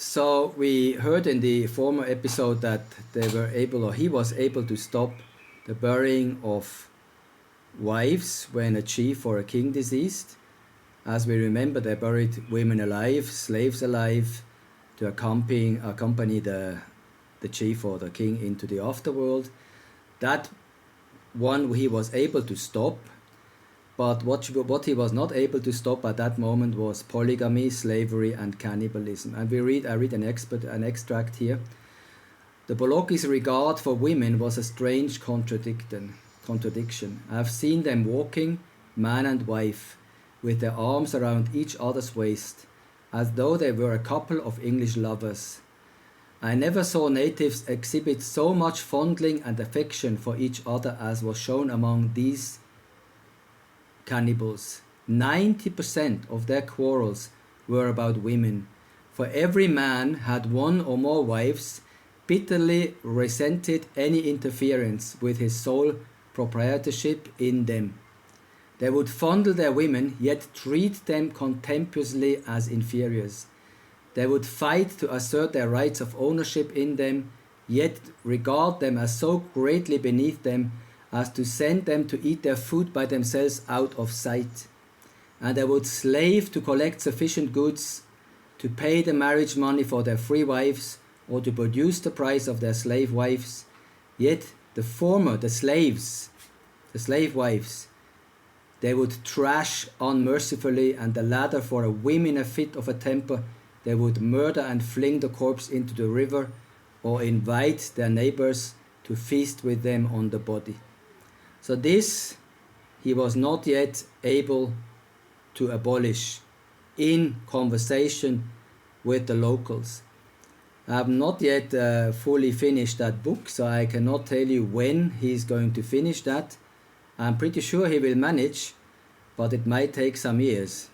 So we heard in the former episode that they were able, or he was able to stop the burying of wives when a chief or a king deceased. As we remember, they buried women alive, slaves alive, to accompany the chief or the king into the afterworld. That one he was able to stop, but what he was not able to stop at that moment was polygamy, slavery, and cannibalism. And I read an extract here. The Bolokis' regard for women was a strange contradiction. I have seen them walking, man and wife, with their arms around each other's waist, as though they were a couple of English lovers. I never saw natives exhibit so much fondling and affection for each other as was shown among these cannibals. 90% of their quarrels were about women, for every man had one or more wives, bitterly resented any interference with his sole proprietorship in them. They would fondle their women, yet treat them contemptuously as inferiors. They would fight to assert their rights of ownership in them, yet regard them as so greatly beneath them as to send them to eat their food by themselves out of sight. And they would slave to collect sufficient goods to pay the marriage money for their free wives or to produce the price of their slave wives. Yet the former, the slave wives, they would trash unmercifully, and the latter, for a whim in a fit of a temper, they would murder and fling the corpse into the river or invite their neighbors to feast with them on the body. So this he was not yet able to abolish in conversation with the locals. I have not yet fully finished that book, so I cannot tell you when he's going to finish that. I'm pretty sure he will manage, but it might take some years.